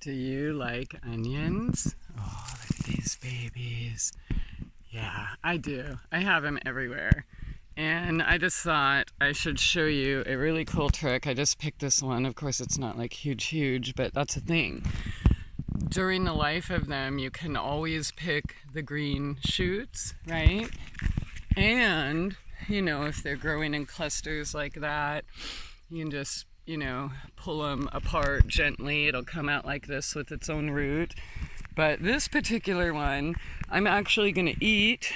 Do you like onions? Oh, look at these babies. Yeah, I do. I have them everywhere. And I just thought I should show you a really cool trick. I just picked this one. Of course, it's not like huge, but that's a thing. During the life of them, you can always pick the green shoots, right? And, you know, if they're growing in clusters like that, you can just, you know, pull them apart gently. It'll come out like this with its own root. But this particular one, I'm actually going to eat,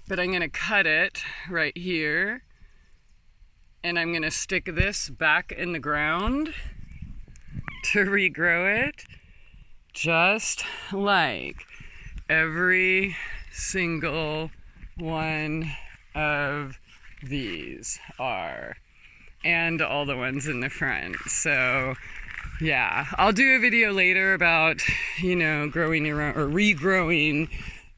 but I'm going to cut it right here, and I'm going to stick this back in the ground to regrow it, just like every single one of these are, and all the ones in the front. So yeah, I'll do a video later about, you know, growing your own or regrowing.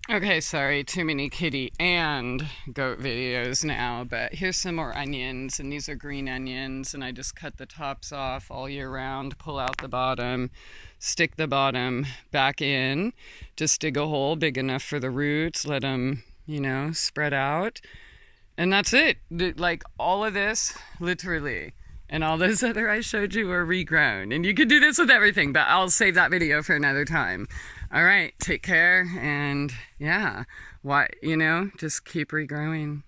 Okay, sorry, too many kitty and goat videos now, but here's some more onions, and these are green onions, and I just cut the tops off all year round, pull out the bottom, stick the bottom back in, just dig a hole big enough for the roots, let them, you know, spread out, and that's it. Like all of this, literally, and all those other I showed you were regrown, and you can do this with everything, but I'll save that video for another time. All right, take care, and yeah, you know, just keep regrowing.